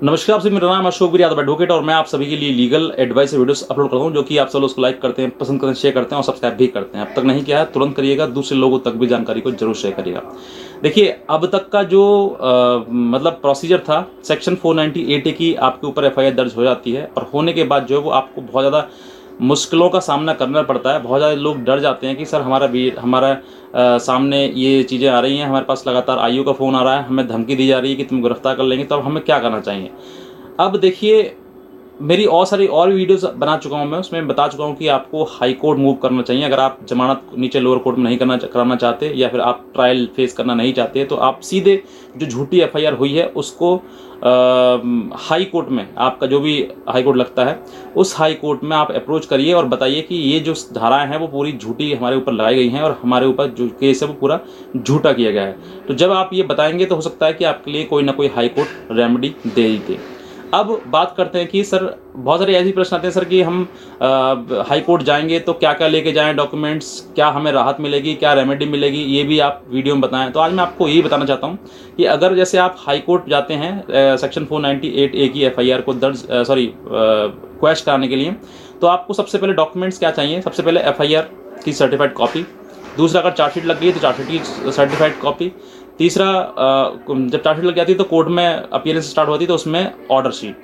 नमस्कार, आपसे मेरा नाम अशोक यादव एडवोकेट और मैं आप सभी के लिए लीगल एडवाइस वीडियोस अपलोड करता हूं जो कि आप सब लोग उसको लाइक करते हैं, पसंद करते हैं, शेयर करते हैं और सब्सक्राइब भी करते हैं। अब तक नहीं किया है तुरंत करिएगा, दूसरे लोगों तक भी जानकारी को जरूर शेयर करिएगा। देखिए, अब तक का जो मतलब प्रोसीजर था, सेक्शन 498 की आपके ऊपर एफआईआर दर्ज हो जाती है और होने के बाद जो है वो आपको बहुत ज़्यादा मुश्किलों का सामना करना पड़ता है। बहुत ज़्यादा लोग डर जाते हैं कि सर हमारा सामने ये चीज़ें आ रही हैं, हमारे पास लगातार आईओ का फ़ोन आ रहा है, हमें धमकी दी जा रही है कि तुम गिरफ्तार कर लेंगे, तो अब हमें क्या करना चाहिए। अब देखिए, मेरी और सारी और भी वीडियोस बना चुका हूँ मैं, उसमें बता चुका हूँ कि आपको हाई कोर्ट मूव करना चाहिए अगर आप जमानत नीचे लोअर कोर्ट में नहीं कराना चाहते या फिर आप ट्रायल फेस करना नहीं चाहते, तो आप सीधे जो झूठी एफआईआर हुई है उसको हाई कोर्ट में, आपका जो भी हाई कोर्ट लगता है उस हाई कोर्ट में आप अप्रोच करिए और बताइए कि ये जो धाराएं हैं वो पूरी झूठी हमारे ऊपर लगाई गई हैं और हमारे ऊपर जो केस है वो पूरा झूठा किया गया है। तो जब आप ये बताएंगे तो हो सकता है कि आपके लिए कोई ना कोई हाई कोर्ट रेमेडी दे ही दे। अब बात करते हैं कि सर, बहुत सारे ऐसे प्रश्न आते हैं सर कि हम हाई कोर्ट जाएंगे तो क्या क्या लेके जाएं डॉक्यूमेंट्स, क्या हमें राहत मिलेगी, क्या रेमेडी मिलेगी, ये भी आप वीडियो में बताएं। तो आज मैं आपको यही बताना चाहता हूं कि अगर जैसे आप हाई कोर्ट जाते हैं सेक्शन 498A की एफआईआर को दर्ज क्वैश कराने के लिए, तो आपको सबसे पहले डॉक्यूमेंट्स क्या चाहिए। सबसे पहले एफआईआर की सर्टिफाइड कॉपी, दूसरा अगर चार्जशीट लग गई है तो चार्जशीट की सर्टिफाइड कॉपी, तीसरा जब चार्जशीट लग जाती है तो कोर्ट में अपीयरेंस स्टार्ट होती है तो उसमें ऑर्डर शीट,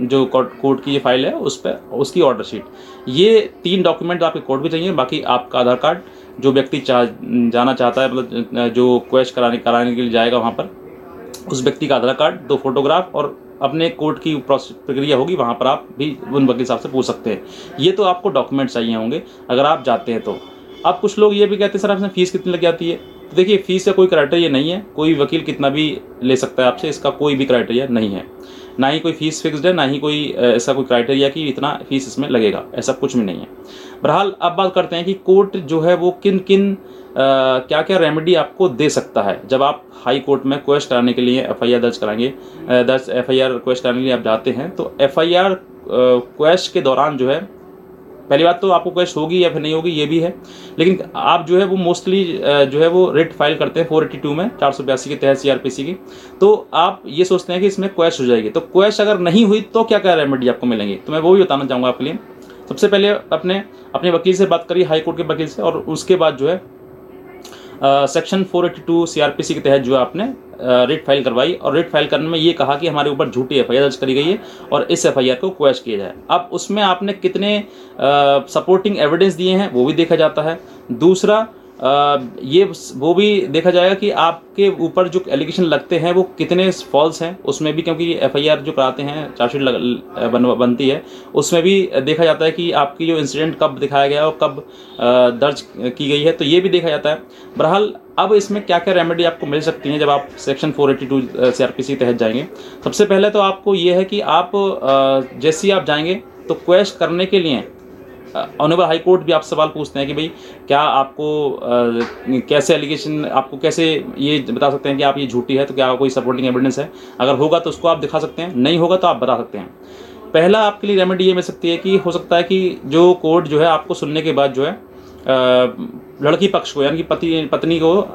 जो कोर्ट की ये फाइल है उस पर उसकी ऑर्डर शीट, ये 3 डॉक्यूमेंट आपके कोर्ट में चाहिए। बाकी आपका आधार कार्ड, जो व्यक्ति जाना चाहता है, मतलब जो क्वेश कराने के लिए जाएगा वहाँ पर, उस व्यक्ति का आधार कार्ड, 2 फोटोग्राफ और अपने कोर्ट की प्रक्रिया होगी वहाँ पर आप भी उन वकील साहब से पूछ सकते हैं। ये तो आपको डॉक्यूमेंट चाहिए होंगे अगर आप जाते हैं तो। अब कुछ लोग ये भी कहते हैं सर आपसे फीस कितनी लग जाती है। तो देखिए, फीस का कोई क्राइटेरिया नहीं है, कोई वकील कितना भी ले सकता है आपसे, इसका कोई भी क्राइटेरिया नहीं है, ना ही कोई फीस फिक्स्ड है, ना ही कोई ऐसा कोई क्राइटेरिया कि इतना फीस इसमें लगेगा, ऐसा कुछ भी नहीं है। बहरहाल अब बात करते हैं कि कोर्ट जो है वो किन किन क्या क्या रेमेडी आपको दे सकता है जब आप हाई कोर्ट में क्वेश कराने के लिए एफआईआर दर्ज कराएंगे। एफआईआर क्वेश कराने के लिए आप जाते हैं तो एफआईआर क्वेश के दौरान जो है, पहली बात तो आपको क्वेश होगी या फिर नहीं होगी ये भी है, लेकिन आप जो है वो मोस्टली जो है वो रिट फाइल करते हैं 482 में, 482 के तहत सीआरपीसी की। तो आप ये सोचते हैं कि इसमें क्वेश हो जाएगी, तो क्वेश अगर नहीं हुई तो क्या क्या रेमेडी आपको मिलेंगी, तो मैं वो भी बताना चाहूँगा आपके लिए। सबसे पहले अपने वकील से बात करिए, हाई कोर्ट के वकील से, और उसके बाद जो है सेक्शन 482 सीआरपीसी के तहत जो आपने रिट फाइल करवाई और रिट फाइल करने में ये कहा कि हमारे ऊपर झूठी एफआईआर दर्ज करी गई है और इस एफआईआर को क्वैश किया जाए। अब उसमें आपने कितने सपोर्टिंग एविडेंस दिए हैं वो भी देखा जाता है। दूसरा ये वो भी देखा जाएगा कि आपके ऊपर जो एलिगेशन लगते हैं वो कितने फॉल्स हैं उसमें भी, क्योंकि एफआईआर जो कराते हैं, चार्जशीट बनती है, उसमें भी देखा जाता है कि आपकी जो इंसिडेंट कब दिखाया गया और कब दर्ज की गई है, तो ये भी देखा जाता है। बहरहाल अब इसमें क्या क्या रेमेडी आपको मिल सकती हैं जब आप सेक्शन 482 सीआरपीसी के तहत जाएंगे। सबसे पहले तो आपको ये है कि आप जैसे ही आप जाएंगे तो क्वेश करने के लिए ऑनरेबल हाई कोर्ट भी आप सवाल पूछते हैं कि भाई क्या आपको कैसे एलिगेशन, आपको कैसे ये बता सकते हैं कि आप ये झूठी है, तो क्या कोई सपोर्टिंग एविडेंस है, अगर होगा तो उसको आप दिखा सकते हैं, नहीं होगा तो आप बता सकते हैं। पहला आपके लिए रेमेडी ये मिल सकती है कि हो सकता है कि जो कोर्ट जो है आपको सुनने के बाद जो है लड़की पक्ष को, यानी कि पत्नी को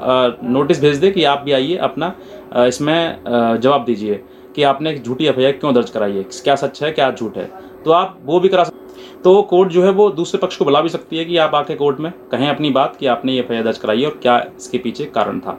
नोटिस भेज दे कि आप भी आइए, अपना इसमें जवाब दीजिए कि आपने झूठी एफआईआर क्यों दर्ज कराई है, क्या सच है क्या झूठ है, तो आप वो भी करा सकते। तो कोर्ट जो है वो दूसरे पक्ष को बुला भी सकती है कि आप आके कोर्ट में कहें अपनी बात कि आपने ये एफआईआर दर्ज कराई है और क्या इसके पीछे कारण था।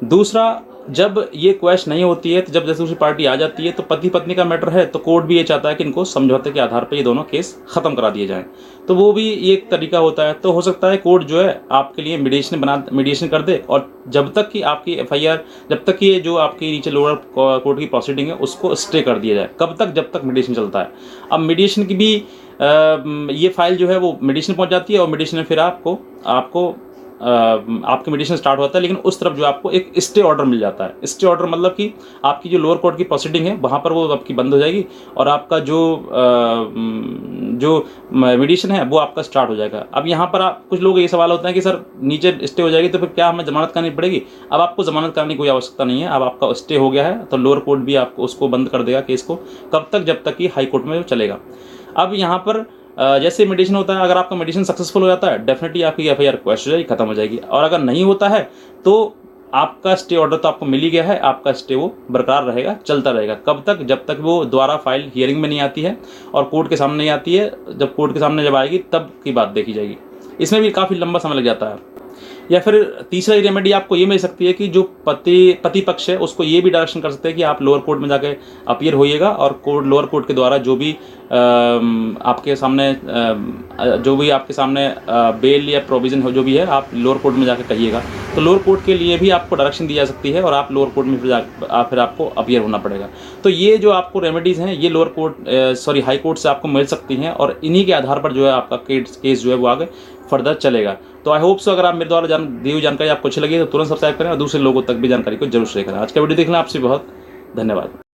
दूसरा, जब ये क्वेश नहीं होती है, तो जब जैसे दूसरी पार्टी आ जाती है तो पति पत्नी का मैटर है, तो कोर्ट भी ये चाहता है कि इनको समझौते के आधार पर ये दोनों केस खत्म करा दिए जाएं, तो वो भी एक तरीका होता है। तो हो सकता है कोर्ट जो है आपके लिए मीडिएशन कर दे, और जब तक कि आपकी एफआईआर, जब तक ये जो आपकी नीचे लोअर कोर्ट की प्रोसीडिंग है उसको स्टे कर दिया जाए। कब तक? जब तक मीडिएशन चलता है। अब मीडिएशन की भी ये फाइल जो है वो मीडिएशन पहुंच जाती है और मीडिएशन में फिर आपको आपके मीडिएशन स्टार्ट होता है, लेकिन उस तरफ जो आपको एक स्टे ऑर्डर मिल जाता है। स्टे ऑर्डर मतलब कि आपकी जो लोअर कोर्ट की प्रोसीडिंग है वहाँ पर वो आपकी बंद हो जाएगी और आपका जो मीडिएशन है वो आपका स्टार्ट हो जाएगा। अब यहाँ पर कुछ लोग ये सवाल होता है कि सर नीचे स्टे हो जाएगी तो फिर क्या हमें जमानत करनी पड़ेगी। अब आपको जमानत करने की कोई आवश्यकता नहीं है, अब आपका स्टे हो गया है तो लोअर कोर्ट भी आपको उसको बंद कर देगा केस को। कब तक? जब तक कि हाई कोर्ट में चलेगा। अब यहाँ पर जैसे मेडिटेशन होता है, अगर आपका मेडिटेशन सक्सेसफुल हो जाता है डेफिनेटली आपकी एफआईआर क्वैश हो जाएगी, खत्म हो जाएगी। और अगर नहीं होता है तो आपका स्टे ऑर्डर तो आपको मिल ही गया है, आपका स्टे वो बरकरार रहेगा, चलता रहेगा। कब तक? जब तक वो दोबारा फाइल हियरिंग में नहीं आती है और कोर्ट के सामने नहीं आती है। जब कोर्ट के सामने जब आएगी तब की बात देखी जाएगी। इसमें भी काफ़ी लंबा समय लग जाता है। या फिर तीसरा रेमेडी आपको ये मिल सकती है कि जो पति पक्ष है उसको ये भी डायरेक्शन कर सकते हैं कि आप लोअर कोर्ट में जाके अपीयर होइएगा और लोअर कोर्ट के द्वारा जो भी आपके सामने बेल या प्रोविज़न हो जो भी है, आप लोअर कोर्ट में जाके कहिएगा। तो लोअर कोर्ट के लिए भी आपको डायरेक्शन दी जा सकती है और आप लोअर कोर्ट में फिर आपको अपीयर होना पड़ेगा। तो ये जो आपको रेमेडीज़ हैं ये लोअर कोर्ट हाई कोर्ट से आपको मिल सकती हैं और इन्हीं के आधार पर जो है आपका केस जो है वो आगे फर्दर चलेगा। तो आई होप सो अगर आप मेरे द्वारा दी हुई जानकारी आपको अच्छी लगी तो तुरंत सब्सक्राइब करें और दूसरे लोगों तक भी जानकारी को जरूर शेयर करें। आज का वीडियो देखना आपसे बहुत धन्यवाद।